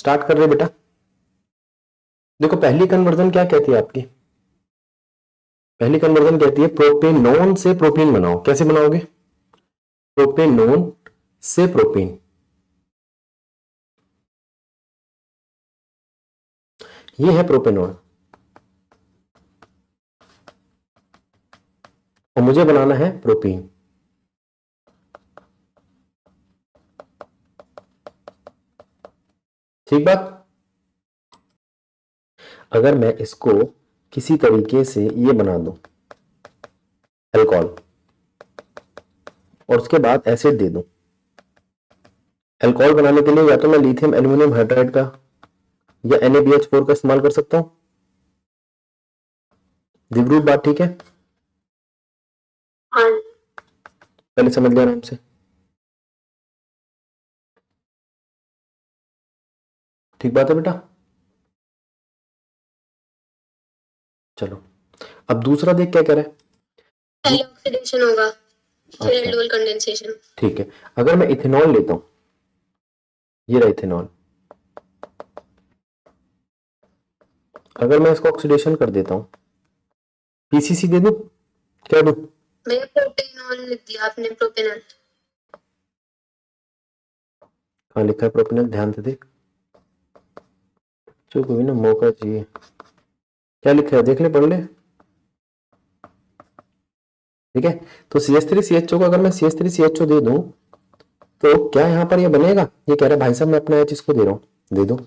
Start कर रहे बेटा। देखो पहली कन्वर्जन क्या कहती है आपकी, पहली कन्वर्जन कहती है प्रोपेनोन से प्रोपीन बनाओ। कैसे बनाओगे? प्रोपेनोन से प्रोपीन, ये है प्रोपेनोन, और मुझे बनाना है प्रोपीन। ठीक बात। अगर मैं इसको किसी तरीके से ये बना दूं अल्कोहल, और उसके बाद एसिड दे दूं, अल्कोहल बनाने के लिए या तो मैं लिथियम एल्यूमिनियम हाइड्राइड का या NaBH4 का इस्तेमाल कर सकता हूं। दिवरूप बात ठीक है? हाँ। पहले समझ लिया आराम से। ठीक बात है बेटा। चलो अब दूसरा देख क्या कह रहा है। पहले ऑक्सीडेशन होगा, फिर अच्छा एल्डोल कंडेंसेशन। ठीक है, अगर मैं इथेनॉल लेता हूं, ये रहा इथेनॉल, अगर मैं इसको ऑक्सीडेशन कर देता हूं, PCC दे दूं, क्या दूं? मैंने प्रोपेनॉल लिख दिया, आपने प्रोपेनॉल। कहाँ लिखा है प्रोपेनॉल, ध्यान से देख, जो कोई ना मौका चाहिए। क्या लिखा है देख ले, पढ़ ले। ठीक है, तो CH3CHO को अगर मैं CH3CHO दे दूं तो क्या यहां पर ये बनेगा? ये कह रहा है भाई साहब मैं अपना H इसको दे रहा हूं, दे दो।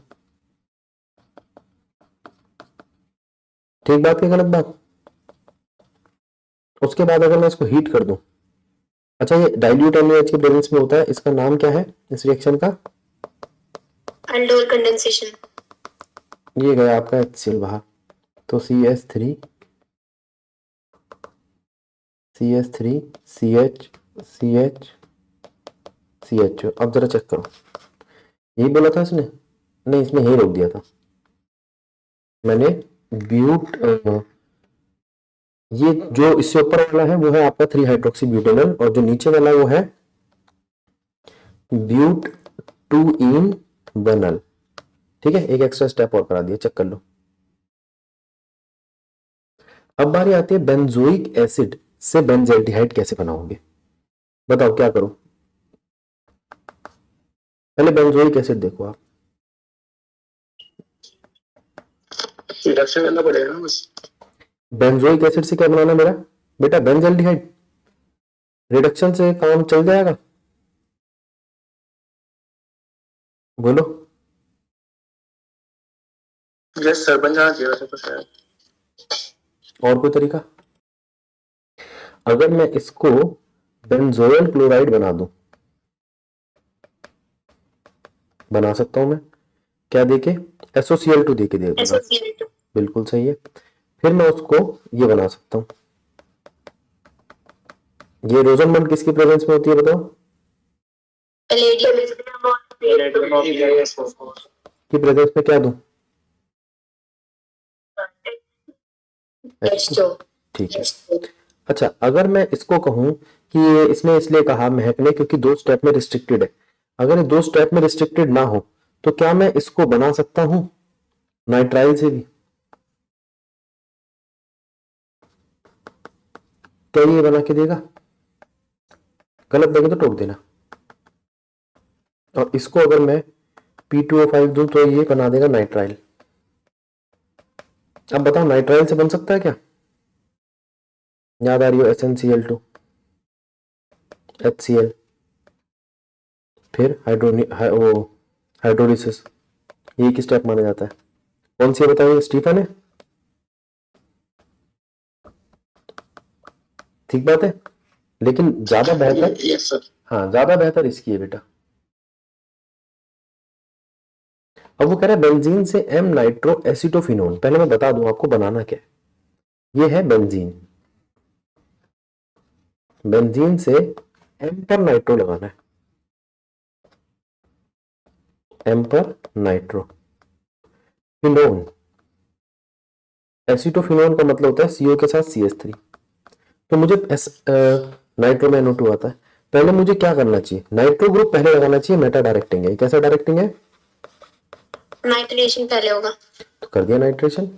ठीक बात की गलत बात? उसके बाद अगर मैं इसको हीट कर दूं, अच्छा ये डाइल्यूट NaOH के प्रेजेंस में होता है, इसका नाम क्या है इस रिएक्शन का? Aldol condensation. ये गया आपका HCl बाहर, तो CH3 CH CH CHO। अब जरा चेक करो, यही बोला था इसने? नहीं, इसने यही रोक दिया था मैंने। ब्यूट ये जो इससे ऊपर वाला है वो है आपका 3 हाइड्रोक्सी ब्यूटेनॉल, और जो नीचे वाला वो है ब्यूट 2 इन बनल। ठीक है, एक एक्स्ट्रा स्टेप और करा दिया, चेक कर लो। अब बारी आती है बेंजोइक एसिड से बेंजल्डिहाइड कैसे बनाओगे, बताओ क्या करो? पहले बेंजोइक एसिड देखो आप, रिडक्शन करना पड़ेगा ना बस। बेंजोइक एसिड से क्या बनाना मेरा बेटा? बेंजल्डिहाइड। रिडक्शन से काम चल जाएगा? बोलो। यस सर, बन जाना चाहिए वैसे तो शायद। और कोई तरीका? अगर मैं इसको बेंजोइल क्लोराइड बना दूं, बना सकता हूं मैं, क्या देके? SOCl2 देके दे दूंगा। बिल्कुल सही है। फिर मैं उसको ये बना सकता हूं, ये रोजनबंड किसकी प्रेजेंस में होती है बताओ? की प्रेजेंस में क्या दूं? H2। ठीक है। अच्छा अगर मैं इसको कहूं कि ये इसने इसलिए कहा महकने क्योंकि 2 स्टेप में रिस्ट्रिक्टेड है, अगर ये 2 स्टेप में रिस्ट्रिक्टेड ना हो तो क्या मैं इसको बना सकता हूं नाइट्राइल से भी? क्या ये बना के देगा? गलत लगे तो टोक देना। और इसको अगर मैं P2O5 दूं तो ये बना देगा नाइट्राइल। अब बताओ नाइट्राइल से बन सकता है क्या? याद आ रही हो SnCl2 HCl, फिर हाइड्रोलिसिस, ये किस स्टेप माना जाता है? कौन सी बताइए? स्टीफन है? ठीक बात है, लेकिन ज्यादा बेहतर, यस सर। हाँ ज्यादा बेहतर इसकी है बेटा। अब वो कह रहा है बेंजीन से M नाइट्रो एसिटोफिनोन। पहले मैं बता दूं आपको बनाना क्या है। ये है बेंजीन, बेंजीन से M पर नाइट्रो लगाना है, M पर नाइट्रो। फिनोन, एसिटोफिनोन का मतलब होता है CO के साथ CH3। तो मुझे नाइट्रो में NO2 आता है। पहले मुझे क्या करना चाहिए? नाइट्रो ग्रुप पहले लगाना चाहिए, मेटा डायरेक्टिंग है। कैसा डायरेक्टिंग है? नाइट्रेशन पहले होगा। तो कर दिया नाइट्रेशन।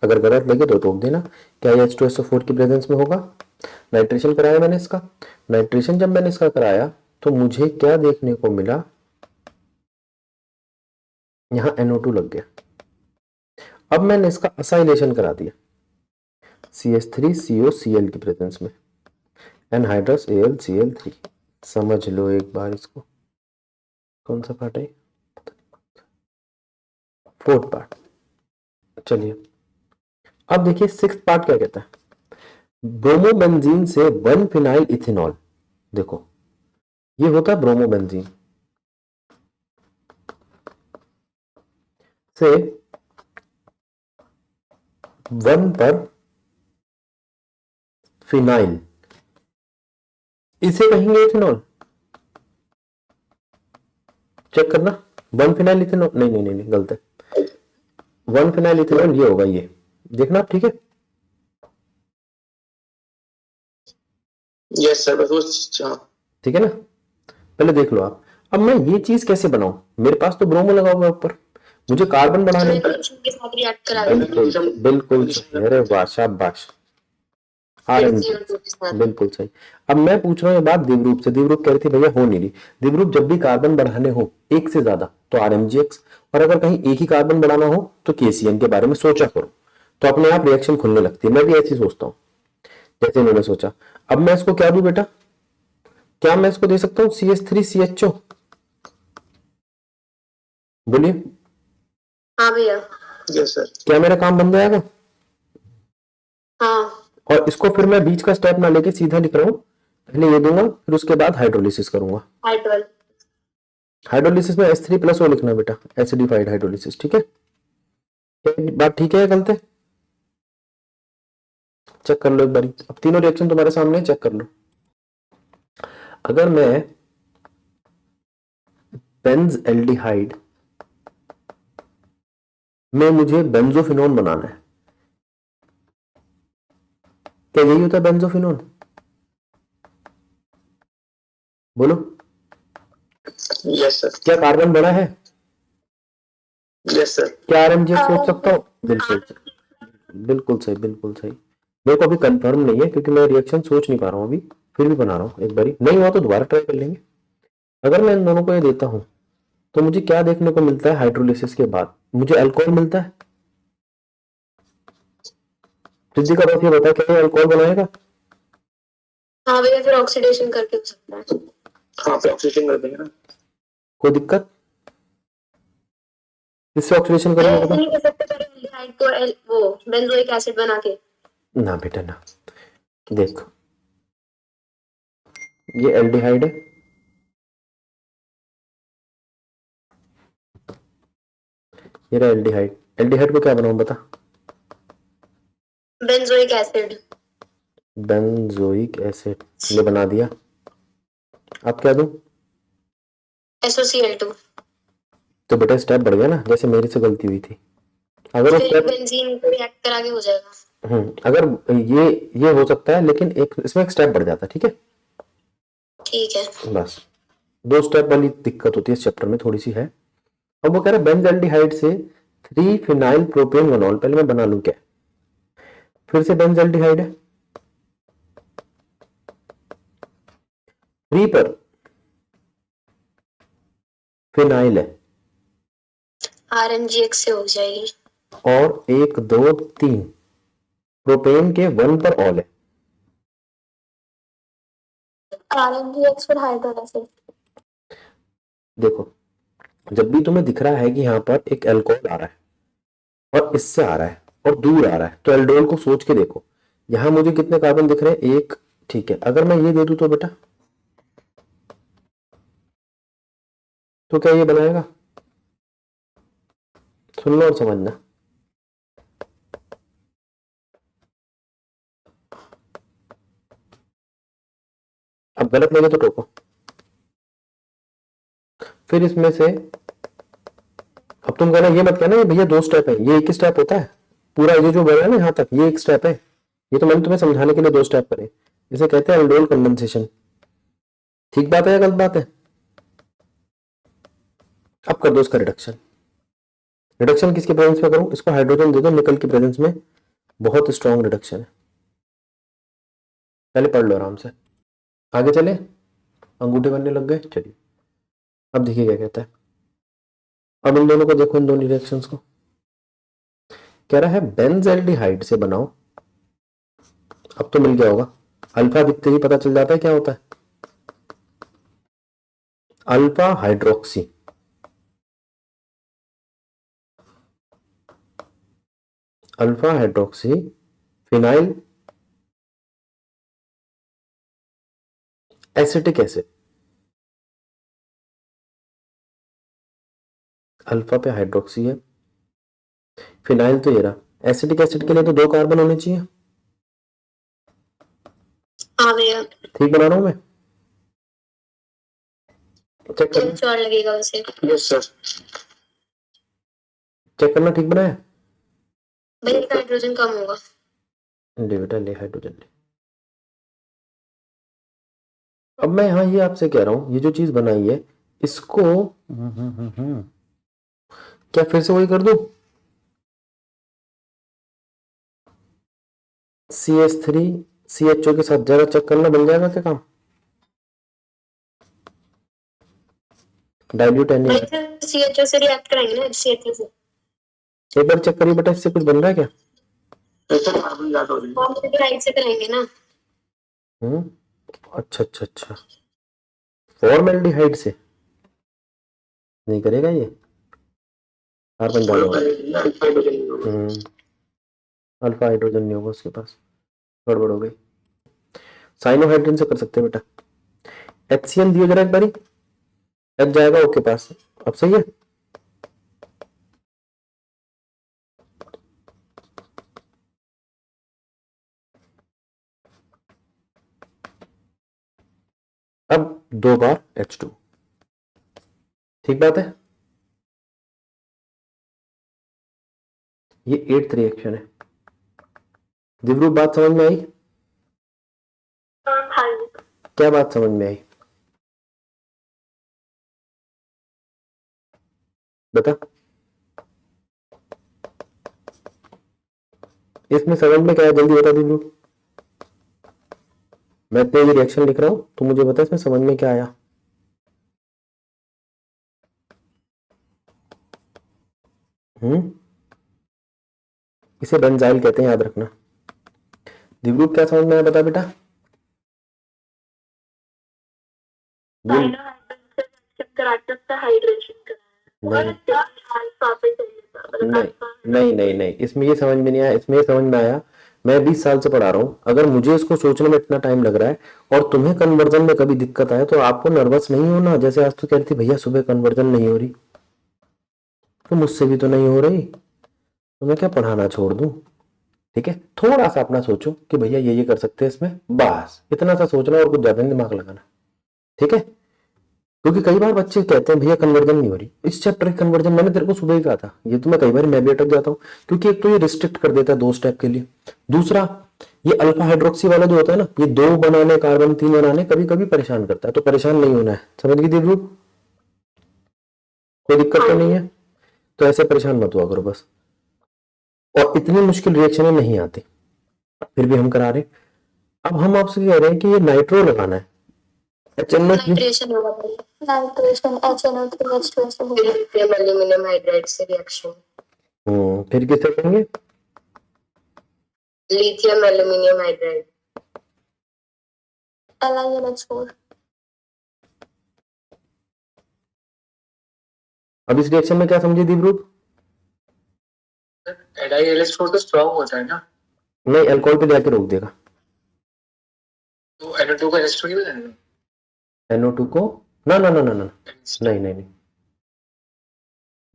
अगर गलत लगे तो टोक देना। क्या ये H2SO4 की प्रेजेंस में होगा? नाइट्रेशन कराया मैंने इसका। नाइट्रेशन जब मैंने इसका कराया तो मुझे क्या देखने को मिला, यहाँ NO2 लग गया। अब मैंने इसका असाइलेशन करा दिया CH3COCl की प्रेजेंस में, एनहाइड्रस AlCl3। समझ लो एक बार इसको, कौन सा पार्ट है? Fourth part. चलिए अब देखिए सिक्स्थ पार्ट क्या कहता है। ब्रोमोबेंजीन से 1 फिनाइल इथेनॉल, देखो ये होता है ब्रोमोबेंजीन से 1 पर फिनाइल, इसे कहेंगे इथेनॉल। चेक करना, 1 फिनाइल इथेनॉल, नहीं नहीं नहीं गलत है। 1 फिनाइल इथेनॉल ये होगा, ये देखना आप, ठीक है। यस सर, बस वो ठीक है ना, पहले देख लो आप। अब मैं ये चीज कैसे बनाऊं, मेरे पास तो ब्रोमो लगा हुआ है ऊपर, मुझे कार्बन बढ़ाना है। नाइट्रेशन के साथ रिएक्ट करा देना। बिल्कुल बिल्कुल सही, अरे वाह शाबाश, फिर RMG, CO2 के साथ। बिल्कुल सही। अब मैं पूछ रहा हूँ ये बात दिवरूप से। दिवरूप कह रही थी भैया हो नहीं रही। दिवरूप जब भी कार्बन बढ़ाने हो एक से ज्यादा तो RMGX, और अगर कहीं एक ही कार्बन बढ़ाना हो तो KCN के बारे में सोचा करो, तो अपने आप रिएक्शन खुलने लगती है। मैं भी ऐसे ही सोचता हूँ जैसे मैंने सोचा। अब मैं इसको क्या दूं बेटा, क्या मैं इसको दे सकता हूँ CH3CHO? बोलिए। हाँ भैया। Yes sir. क्या मेरा काम बन जाएगा? हाँ। और इसको फिर मैं बीच का स्टेप ना लेके सीधा लिख रहा हूँ, पहले ये दूंगा फिर उसके बाद हाइड्रोलिसिस करूंगा। हाइड्रोल। हाइड्रोलिसिस में H3+O लिखना बेटा, एसिडिफाइड हाइड्रोलिसिस, ठीक है। क्या बात ठीक है या गलत है? चेक कर लो एक बारी, अब तीनों रिएक्शन तुम्हारे सामने, चेक कर लो। अगर मैं बेंज एल्डिहाइड में मुझे बेंजोफिनोन बनाना है, क्या यही होता है बेंजोफिनोन? बोलो। Yes sir. क्या कार्बन बड़ा है? Yes sir. क्या RMGX सोच सकता हूँ? बिल्कुल बिल्कुल सही, बिल्कुल सही। मेरे को अभी कंफर्म नहीं है क्योंकि मैं रिएक्शन सोच नहीं पा रहा हूँ अभी, फिर भी बना रहा हूँ। एक बारी नहीं हुआ तो दोबारा ट्राई कर लेंगे। अगर मैं इन दोनों को ये देता हूँ तो मुझे क्या देखने को मिलता है हाइड्रोलिसिस के बाद? मुझे अल्कोहल मिलता है। सिद्धि का बस ये बता, क्या ये अल्कोहल बनाएगा? हाँ भैया, फिर ऑक्सीडेशन करके हो सकता है। हाँ फिर ऑक्सीजन कर देंगे ना। कोई दिक्कत? इससे ऑक्सीडेशन भैया करेंगे ऐसे तो नहीं कर सकते पहले एल्डिहाइड को वो बेंजोइक एसिड बना के। ना बेटा ना, देख ये एल्डिहाइड है, ये रहा एल्डिहाइड। एल्डिहाइड को क्या बनाऊं बता? Benzoic acid. बेंजोइक एसिड, ये बना दिया। अब क्या दूं? SOCl2। तो बेटा स्टेप बढ़ गया ना, जैसे मेरे से गलती हुई थी। अगर वो फिर स्टेप, बेंजीन को रिएक्ट करा के हो जाएगा। अगर ये हो सकता है, लेकिन एक इसमें एक स्टेप बढ़ जाता है, ठीक है। ठीक है। बस 2 स्टेप वाली दिक्कत होती है इस चैप्टर में, थोड़ी सी है। अब वो कह रहा है बेंजल्डिहाइड से 3 फिनाइल प्रोपेनोल, पहले मैं बना लूं क्या? फिर से बेंजल्डिहाइड है, 3 पर फिनाइल है, RMGX से हो जाएगी। और 1 2 3 प्रोपेन के 1 पर ऑल है। RMGX फिर हाइड्रोल एसिड। देखो जब भी तुम्हें दिख रहा है कि यहाँ पर एक अल्कोहल आ रहा है और इससे आ रहा है और दूर आ रहा है, तो एल्डोल को सोच के देखो। यहां मुझे कितने कार्बन दिख रहे हैं? 1, ठीक है। अगर मैं ये दे दूं तो बेटा, तो क्या ये बनाएगा? सुन लो और समझना। अब गलत लगे तो टोको। फिर इसमें से, अब तुम कहना ये मत कहना ये भैया 2 स्टेप है, ये एक ही स्टेप होता है। पूरा ये जो बना है ना यहाँ तक, ये एक स्टेप है। ये तो मैंने तुम्हें समझाने के लिए 2 स्टेप करे। इसे कहते हैं एल्डोल कंडेंसेशन। ठीक बात है या गलत बात है? अब कर दो इसका रिडक्शन। रिडक्शन किसके प्रेजेंस में करूं? इसको हाइड्रोजन दे दो निकल की प्रेजेंस में, बहुत स्ट्रॉन्ग रिडक्शन है। पहले पढ़ लो आराम से, आगे चले। अंगूठे बनने लग गए, चलिए अब देखिए क्या कहता है। अब इन दोनों को देखो, इन दोनों रिएक्शंस को। कह रहा है बेंजल्डिहाइड से बनाओ, अब तो मिल गया होगा, अल्फा दिखते ही पता चल जाता है क्या होता है, alpha hydroxy. Alpha hydroxy phenyl acetic acid. Alpha पे हाइड्रोक्सी है, फिनाइल तो ये रहा। एसिटिक एसिड के लिए तो 2 कार्बन होने चाहिए। हाँ भैया, ठीक बना रहा हूं मैं? चेक करना, इंच और लगेगा उसे। Yes sir. चेक करना ठीक बनाया। भैया इसका हाइड्रोजन कम होगा। ले बेटा ले, हाइड्रोजन ले। अब मैं यहाँ ये आपसे कह रहा हूं, ये जो चीज बनाई है इसको क्या फिर से वही कर दूं? CH3 CHO के साथ जरा चेक करना, बन जाएगा क्या काम? डाइल्यूट एन, भाई CHO से रिएक्ट कराएंगे ना CHO से। एक बार चेक करिए बेटा, इससे कुछ बन रहा है क्या? सर कार्बन ज्यादा हो रही है। फॉर्मल्डिहाइड से कराएंगे ना। अच्छा अच्छा अच्छा, फॉर्मेल्डिहाइड से नहीं करेगा ये, कार्बन ज्यादा होगा। अल्फा हाइड्रोजन नहीं होगा उसके पास, गड़बड़ हो गई। साइनोहाइड्रिन से कर सकते हैं बेटा। HCl दियो जरा एक बारी, H जाएगा ओके पास, अब सही है। अब 2 बार H2, ठीक बात है। ये 8th रिएक्शन है। दिव्रू बात समझ में आई? हाँ जी। क्या बात समझ में आई बता, इसमें समझ में क्या है, जल्दी बता दिव्रू। मैं इतने ये रिएक्शन लिख रहा हूं, तो मुझे बता इसमें समझ में क्या आया। इसे बेंजाइल कहते हैं, याद रखना। दिव्रू क्या समझ में आया बता बेटा। बोल। नहीं नहीं नहीं, इसमें ये समझ में नहीं आया, इसमें ये समझ में आया। मैं 20 साल से पढ़ा रहा हूँ, अगर मुझे इसको सोचने में इतना टाइम लग रहा है और तुम्हें कन्वर्जन में कभी दिक्कत आए तो आपको नर्वस नहीं होना। जैसे आज तो कह रही थी भैया सुबह कन्वर्जन नहीं हो रही, तो मुझसे भी तो नहीं हो रही, तो मैं क्या पढ़ाना छोड़ दूं? ठीक है, थोड़ा सा अपना सोचो कि भैया ये कर सकते हैं इसमें, बस इतना सा सोचना और कुछ ज्यादा नहीं दिमाग लगाना। ठीक है, क्योंकि कई बार बच्चे कहते हैं भैया कन्वर्जन नहीं हो रही। इस चैप्टर की कन्वर्जन मैंने तेरे को सुबह ही कहा था, ये तो मैं कई बार मैं भी अटक जाता हूँ, क्योंकि एक तो ये रिस्ट्रिक्ट कर देता है 2 स्टेप के लिए। दूसरा, ये अल्फा हाइड्रोक्सी वाला जो होता है ना, ये 2 बनाने कार्बन 3 बनाने कभी कभी परेशान करता है, तो परेशान नहीं होना है। समझ गई दिव्रू? कोई दिक्कत तो नहीं है, तो ऐसे परेशान मत हुआ करो बस। और इतनी मुश्किल रिएक्शन नहीं आती, फिर भी हम करा रहे। अब हम आपसे कह रहे हैं कि ये नाइट्रो लगाना है, HNO3। नाइट्रेशन होगा भैया। नाइट्रेशन HNO3H2 से होगा। लिथियम एल्यूमिनियम हाइड्राइड से रिएक्शन। फिर किससे करेंगे? Lithium aluminium hydride, LiNH4। अब इस रिएक्शन में क्या समझे दीपरू? NiLH4 तो स्ट्रॉन्ग होता है ना, नहीं, अल्कोहल पे जाके रोक देगा। तो NO2 का H2 नहीं बनेगा। NO2 को ना ना ना ना ना, नहीं नहीं नहीं,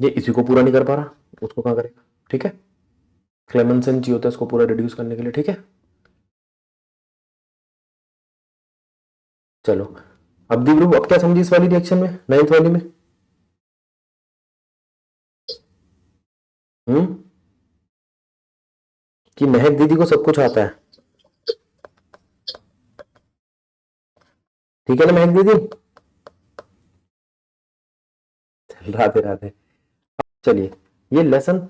ये इसी को पूरा नहीं कर पा रहा, उसको कहाँ करेगा? ठीक है, क्लेमेंसन चाहिए होता है इसको पूरा रिड्यूस करने के लिए। ठीक है, चलो अब दीपरू अब क्या समझी इस वाली रिएक्शन में, 9th वाली में? कि महक दीदी को सब कुछ आता है। ठीक है ना महक दीदी? राधे राधे। चलिए ये लेसन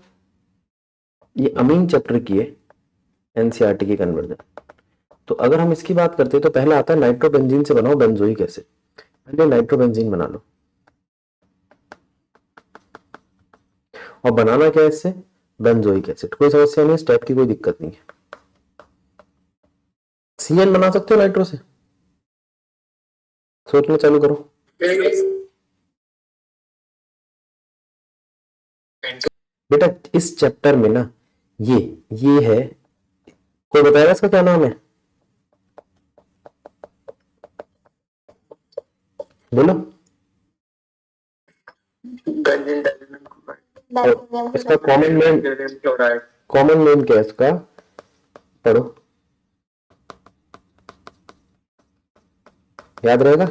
ये अमीन चैप्टर की है, एनसीईआरटी की कन्वर्जन। तो अगर हम इसकी बात करते हैं तो पहला आता है नाइट्रोबेंजीन से बनाओ बेंजोइक एसिड। पहले नाइट्रोबेंजीन बना लो, और बनाना क्या है इससे, बेंजोइक एसिड। कोई समस्या नहीं, स्टेप की कोई दिक्कत नहीं है। सीएन बना सकते हो नाइट्रो से, सोचना चालू करो। बेटा इस चैप्टर में ना ये है, कोई बताएगा इसका क्या नाम है, बोलो। और इसका कॉमन नेम क्या है इसका, पढ़ो, याद रहेगा,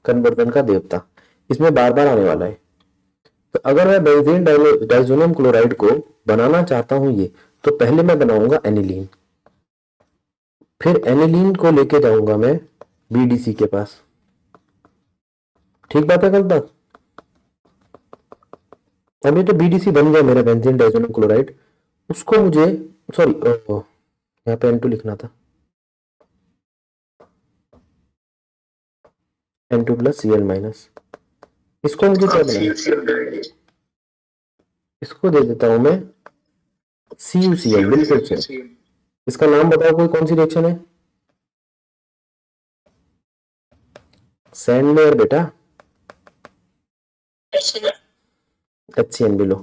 कन्वर्जन का देवता। इसमें बार बार आने वाला है। तो अगर मैं बेंजीन डाइजोनियम क्लोराइड को बनाना चाहता हूं ये, तो पहले मैं बनाऊंगा एनिलीन, फिर एनिलीन को लेके जाऊंगा मैं बीडीसी के पास। ठीक बात है, गलत बात? अभी तो बीडीसी बन गया मेरा बेंजीन डाइजोनियम क्लोराइड, उसको मुझे, सॉरी यहाँ पे N2 लिखना था, N2 प्लस Cl माइनस। इसको मुझे क्या बनाना, इसको दे देता हूं मैं CuCl, बिल्कुल सही। इसका नाम बताओ, कोई कौन सी रिएक्शन है, सैंडमेयर बेटा, HCN भी लो।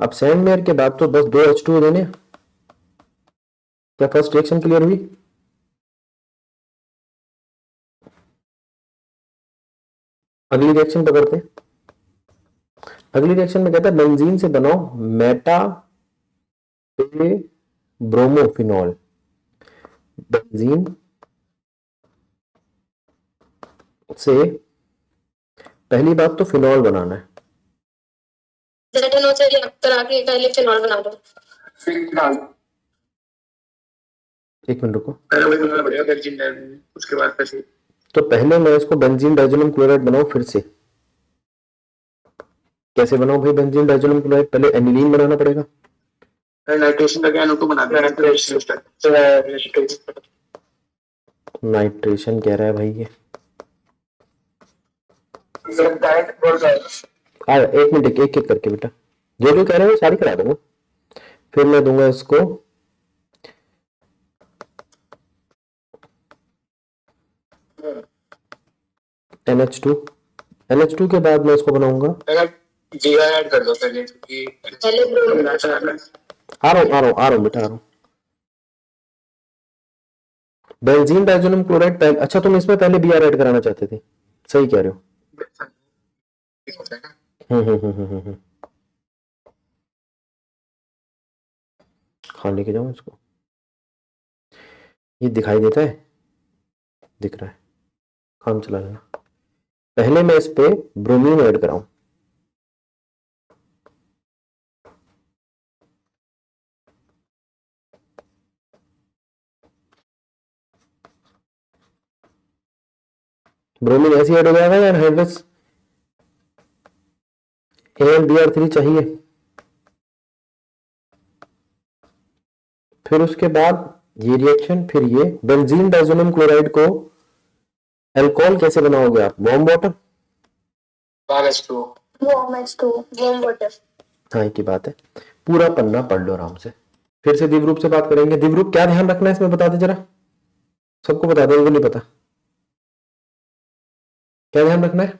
अब सैंडमेयर के बाद तो बस 2 H2O देने। क्या फर्स्ट रिएक्शन क्लियर हुई? अगली रिएक्शन पकड़ते। अगली रिएक्शन में कहता है बेंजीन से बनाओ मेटा ब्रोमोफिनॉल। बेंजीन से पहली बात तो फिनॉल बनाना है। फिनॉल बना दो। एक मिनट रुको, उसके बाद तो पहले मैं इसको बेंजीन डाइजोनियम क्लोराइड बनाऊं फिर से। कैसे बनाऊं भाई बेंजीन डाइजोनियम क्लोराइड, पहले एनिलीन बनाना पड़ेगा। नाइट्रेशन का क्या बनाते हैं, नाइट्रेशन कह रहा है भाई ये। एक मिनट, एक एक करके बेटा, जो कह रहे हो सारी करा दूंगा। फिर मैं दूंगा इसको NH2। NH2 के बाद मैं इसको बनाऊंगा, ऐड कर दो पहले, आ रहा हूँ बेटा, आ रहा हूँ। बेंजीन डाइजोनियम क्लोराइड पहले, अच्छा तुम इसमें पहले Br ऐड कराना चाहते थे, सही कह रहे हो। हाँ लेके जाऊँ इसको, ये दिखाई देता है, दिख रहा है, काम चला लेना। पहले मैं इस पे ब्रोमीन ऐड कराऊं, ब्रोमीन ऐसे ऐड हो जाएगा या हाइड्रस AlBr3 चाहिए। फिर उसके बाद ये रिएक्शन, फिर ये बेंजीन डाइजोनियम क्लोराइड को अल्कोहल कैसे बनाओगे आप, वार्म वाटर, वार्म वाटर। हाँ एक ही बात है, पूरा पन्ना पढ़ लो आराम से। फिर से दिव्यरूप से बात करेंगे। दिव्यरूप क्या ध्यान रखना है इसमें बता दे जरा, सबको बता दे, उनको नहीं पता क्या ध्यान रखना है।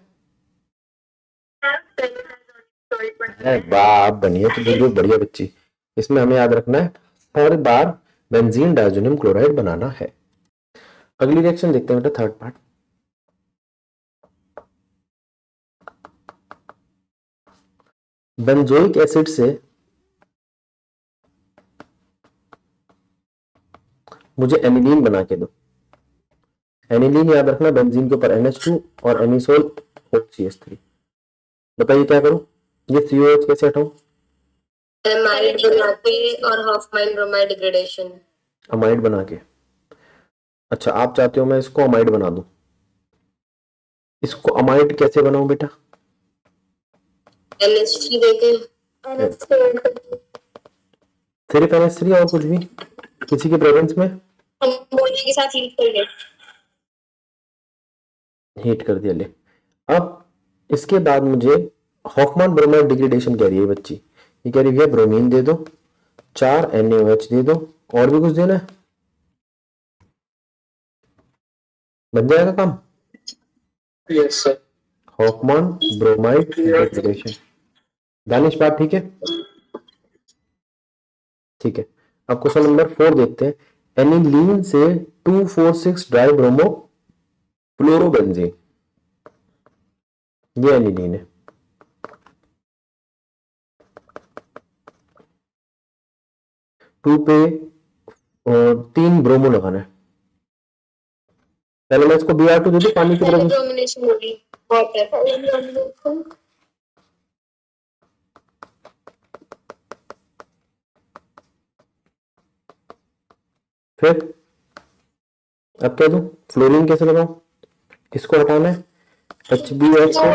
बाप बनिए तो दिव्यरूप बढ़िया बच्ची। इसमें हमें याद रखना है हर बार बेंजीन डाइजोनियम क्लोराइड बनाना है। अगली रिएक्शन देखते हैं बेटा, थर्ड पार्ट। बेंजोइक एसिड से मुझे एनिलीन बना के दो। एनिलीन याद रखना, बेंजीन के ऊपर NH2 और एनिसोल OCH3। बताइए क्या करूं, ये COH कैसे हटाऊं, अमाइड बना के और हॉफमैन ब्रोमाइड डिग्रेडेशन, अमाइड बना के। अच्छा आप चाहते हो मैं इसको अमाइड बना दूं, इसको अमाइड कैसे बनाऊं बेटा, NH3 देके NH3 ऐड करके सिर्फ NH3 और कुछ भी किसी के प्रेजेंस में अमोनिया के साथ हीट कर दिया। ले अब इसके बाद मुझे हॉफमैन ब्रोमाइड डिग्रेडेशन कह रही है बच्ची। ये कह रही है ब्रोमीन दे दो, 4 NaOH दे दो, और भी कुछ देना है, बन जाएगा काम। Yes sir. Hoffmann bromide degradation. Danish बात ठीक है? ठीक है। अब क्वेश्चन नंबर 4 देखते हैं। एनिलीन से 2,4,6 डाई ब्रोमो फ्लोरोबेंजीन, ये एनिलीन है। टू पे 3 ब्रोमो लगाना है। पहले मैं इसको Br2 दे दूं पानी की तरह। डोमिनेशन होगी वाटर। फिर अब क्या दूं, फ्लोरीन कैसे लगाऊं, इसको हटाना है HbF से।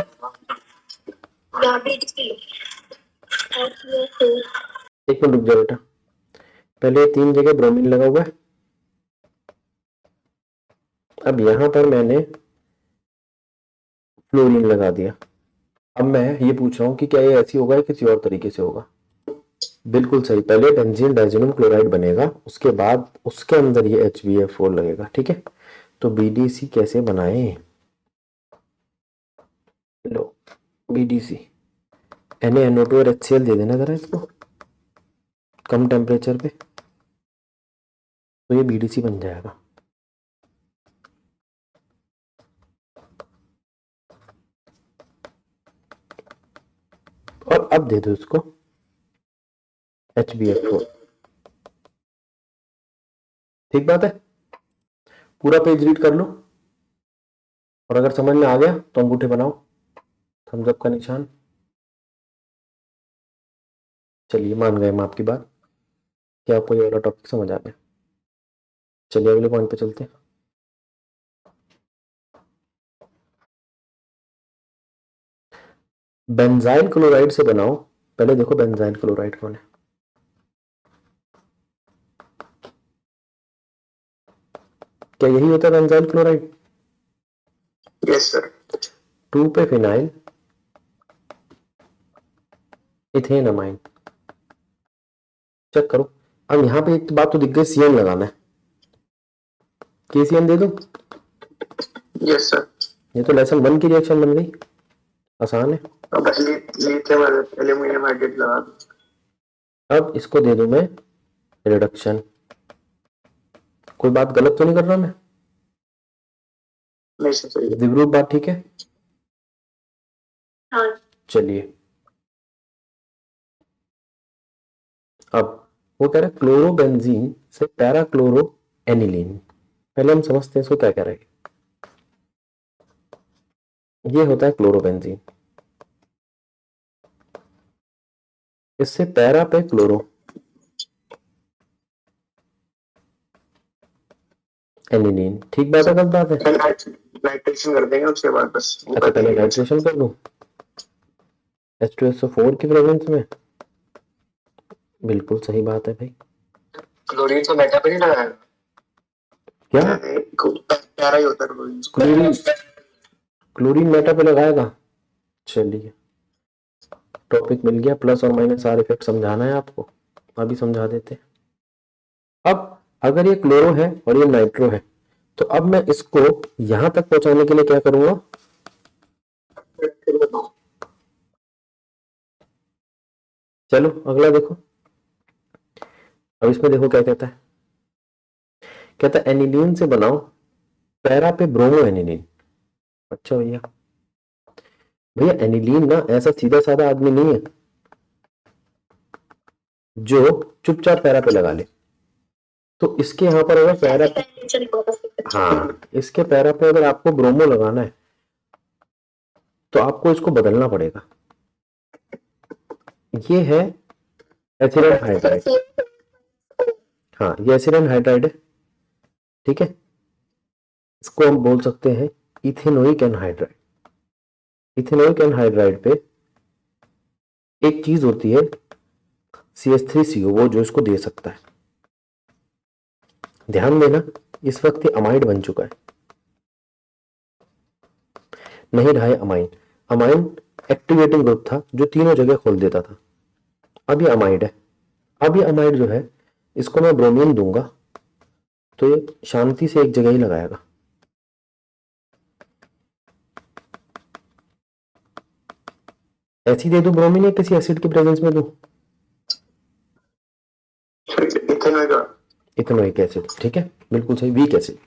एक मिनट रुक जाओ बेटा, पहले 3 जगह ब्रोमीन लगा हुआ है। अब यहां पर मैंने फ्लोरीन लगा दिया। अब मैं ये पूछ रहा हूँ कि क्या ये ऐसी होगा या किसी और तरीके से होगा। बिल्कुल सही, पहले बेंजीन डाइज़ोनियम क्लोराइड बनेगा, उसके बाद उसके अंदर ये HbF4 लगेगा। ठीक है, तो BDC कैसे बनाए, लो BDC NaNO2 और HCl दे देना जरा इसको कम टेम्परेचर पे, तो ये BDC बन जाएगा। और अब दे दो इसको HbF4। ठीक बात है, पूरा पेज रीड कर लो, और अगर समझ में आ गया तो अंगूठे बनाओ, थम्स अप का निशान। चलिए मान गए हम आपकी बात कि आपको ये वाला टॉपिक समझ आ गया। चलिए अगले पॉइंट पे चलते हैं। बेंजाइल क्लोराइड से बनाओ। पहले देखो बेंजाइल क्लोराइड कौन है। क्या यही होता है बेंजाइल क्लोराइड? Yes sir. 2 पे फिनाइल इथेनामाइन, चेक करो। अब यहाँ पे एक बात तो दिख गई, CN लगाना है। KCN दे दो। Yes sir. ये तो लेसन 1 की रिएक्शन बन गई, आसान है। अब बस लिथियम एल्यूमिनियम हाइड्रेट लगा दो। अब इसको दे दूं मैं रिडक्शन। कोई बात गलत तो नहीं कर रहा मैं? नहीं सर सही है। दिव्रूप बात ठीक है? हाँ। चलिए अब वो कह रहा है क्लोरोबेंजीन से पैरा क्लोरो एनिलीन। पहले हम समझते हैं इसको क्या कह रहे हैं। ये होता है क्लोरोबेंजीन, इससे पैरा पे क्लोरो एनिलीन। ठीक बात है, गलत बात है? नाइट्रेशन कर देंगे उसके बाद बस। अच्छा पहले नाइट्रेशन कर दूं H2SO4 की प्रेजेंस में। बिल्कुल सही बात है भाई। क्लोरीन तो मेटा पे नहीं लगाएगा क्या प्यारा ही होता है क्लोरीन? क्लोरीन मेटा पे लगाएगा। चलिए टॉपिक मिल गया, प्लस और माइनस आर इफेक्ट समझाना है आपको, अभी समझा देते हैं। अब अगर ये क्लोरो है और ये नाइट्रो है, तो अब मैं इसको यहां तक पहुंचाने के लिए क्या करूंगा, चलो अगला देखो। अब इसमें देखो क्या कहता है, कहता है एनिलीन से बनाओ पैरा पे ब्रोमो एनिलीन। अच्छा भैया, भैया एनिलीन ना ऐसा सीधा साधा आदमी नहीं है जो चुपचाप पैरा पे लगा ले। तो इसके यहाँ पर होगा पैरा पे, हाँ इसके पैरा पे अगर आपको ब्रोमो लगाना है तो आपको इसको बदलना पड़ेगा। ये है एथिलीन हाइड्राइड, हाँ ये एथिलीन हाइड्राइड है। ठीक है, इसको हम बोल सकते हैं इथेनोइक एनहाइड्राइड। इथेनोइक एनहाइड्राइड पे एक चीज होती है CH3CO, वो जो इसको दे सकता है। ध्यान देना, इस वक्त ये अमाइड बन चुका है, नहीं रहा है अमाइन। अमाइन एक्टिवेटिंग ग्रुप था जो तीनों जगह खोल देता था, अब ये अमाइड है। अब ये अमाइड जो है, इसको मैं ब्रोमीन दूंगा तो ये शांति से एक जगह ही लगाएगा। ऐसी दे दूं ब्रोमीन या किसी एसिड के प्रेजेंस में दूं? इथेनोइक एसिड, ठीक है, बिल्कुल सही, वीक एसिड।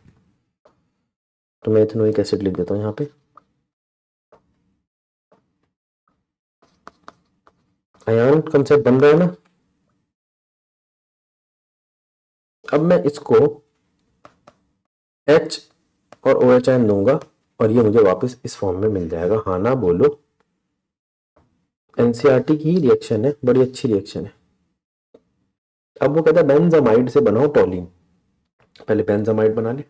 तो मैं इथेनोइक एसिड लिख देता हूं यहाँ पे। आयन कंसेप्ट बन रहा है ना। अब मैं इसको H और OH आयन दूंगा और ये मुझे वापस इस फॉर्म में मिल जाएगा। हाँ ना बोलो। NCERT की रिएक्शन है, बड़ी अच्छी रिएक्शन है। अब वो कहता है बेंजामाइड से बनाओ टोलिन। पहले बेंजामाइड बना ले।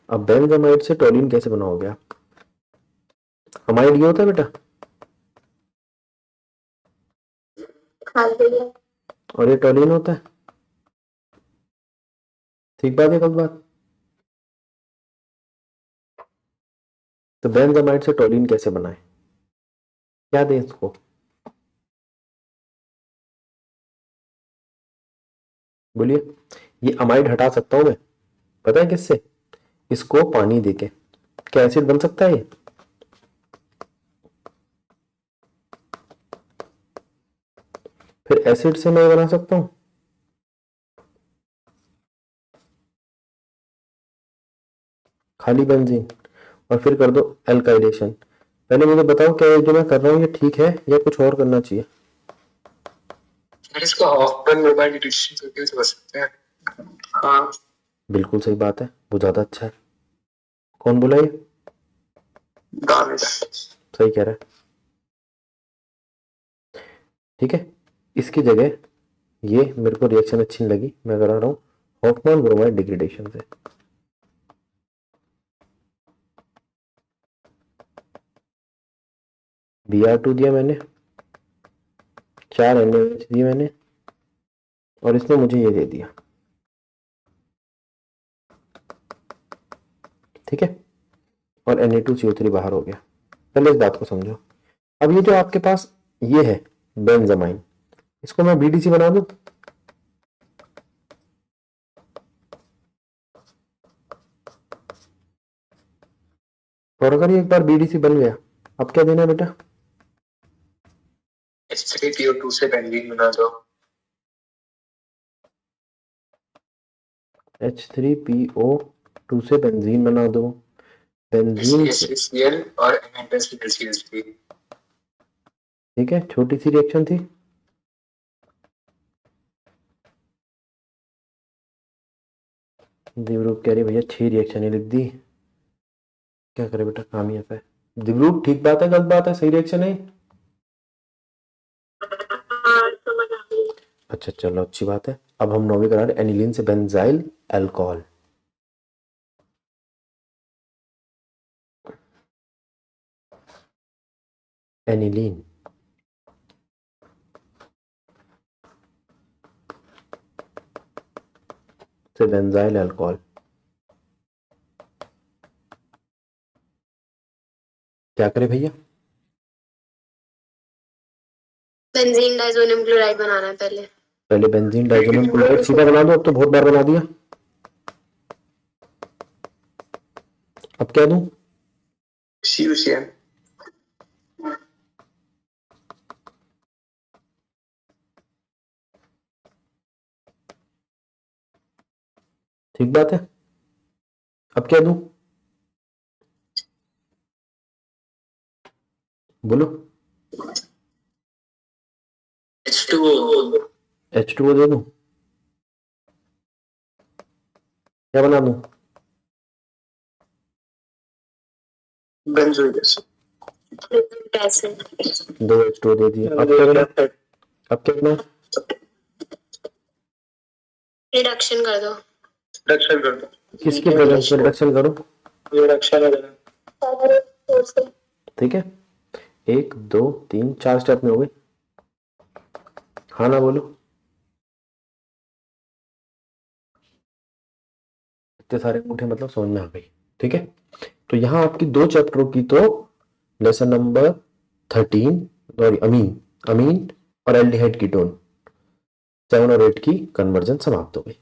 अब बेंजामाइड से टोलिन कैसे बनाओगे आप? अमाइड ये होता है बेटा, हाँ भैया। और ये टोलिन होता है। ठीक बात है, गलत बात? तो बेंजामाइड से टोलिन कैसे बनाए, क्या दें इसको? बोलिए। ये अमाइड हटा सकता हूं मैं, पता है किससे? इसको पानी देके। क्या एसिड बन सकता है ये? फिर एसिड से मैं बना सकता हूं। खाली बेंजीन और फिर कर दो एल्काइलेशन। पहले मुझे बताओ, क्या ये जो मैं कर रहा हूं ये ठीक है या कुछ और करना चाहिए? इसको हॉफमैन मोबाइल डिटेक्शन करके तो कर सकते हैं। हाँ बिल्कुल सही बात है, वो ज्यादा अच्छा है। कौन बोला ये? दानिश। सही कह रहा है। ठीक है, इसकी जगह ये मेरे को रिएक्शन अच्छी नहीं लगी, मैं करा रहा हूँ हॉफमैन ब्रोमाइड डिग्रेडेशन से। Br2 दिया मैंने, 4 NaOH दिए मैंने, और इसने मुझे ये दे दिया। ठीक है, और Na2CO3 बाहर हो गया। पहले इस बात को समझो। अब ये जो आपके पास ये है बेंजामाइन, इसको मैं BDC बना दूं। और अगर ये एक बार BDC बन गया, अब क्या देना है बेटा? H3PO2 से बेंजीन बना दो। H3PO2 से बेंजीन बना दो। बेंजीन से, HCl और NH2CH3। ठीक है, छोटी सी रिएक्शन थी। दिवरूप कह रही भैया 6 रिएक्शन लिख दी, क्या करे बेटा, काम ही ऐसा है। दिवरूप ठीक बात है गलत बात है, सही रिएक्शन है? अच्छा चलो, अच्छी बात है। अब हम नौवीं करा रहे एनिलीन से बेंजाइल अल्कोहल। एनिलीन से बेंजाइल अल्कोहल, क्या करे भैया? बेंजीन डाइजोनियम क्लोराइड बनाना है पहले। पहले बेंजीन डाइजोनियम क्लोराइड सीधा बना दो, अब तो बहुत बार बना दिया। अब क्या दूं? CuCl। ठीक बात है, अब क्या दूं? बोलो। H2O। H2O दे दूं? क्या बना दूं? Benzoic acid. 2 H2O दे दिए। अब क्या करना? अब क्या करना? रिडक्शन कर दो। रिडक्शन कर दो। किसके प्रेजेंस में रिडक्शन करूं? रिडक्शन है। 4 से। ठीक है, 1 2 3 4 स्टेप में हो गए। हाँ ना बोलो, इतने सारे अंगूठे मतलब समझ में आ गई। ठीक है, तो यहाँ आपकी 2 चैप्टरों की तो लेसन नंबर 13 सॉरी अमीन अमीन और एल्डिहाइड कीटोन 7 और 8 की कन्वर्जन समाप्त हो गई।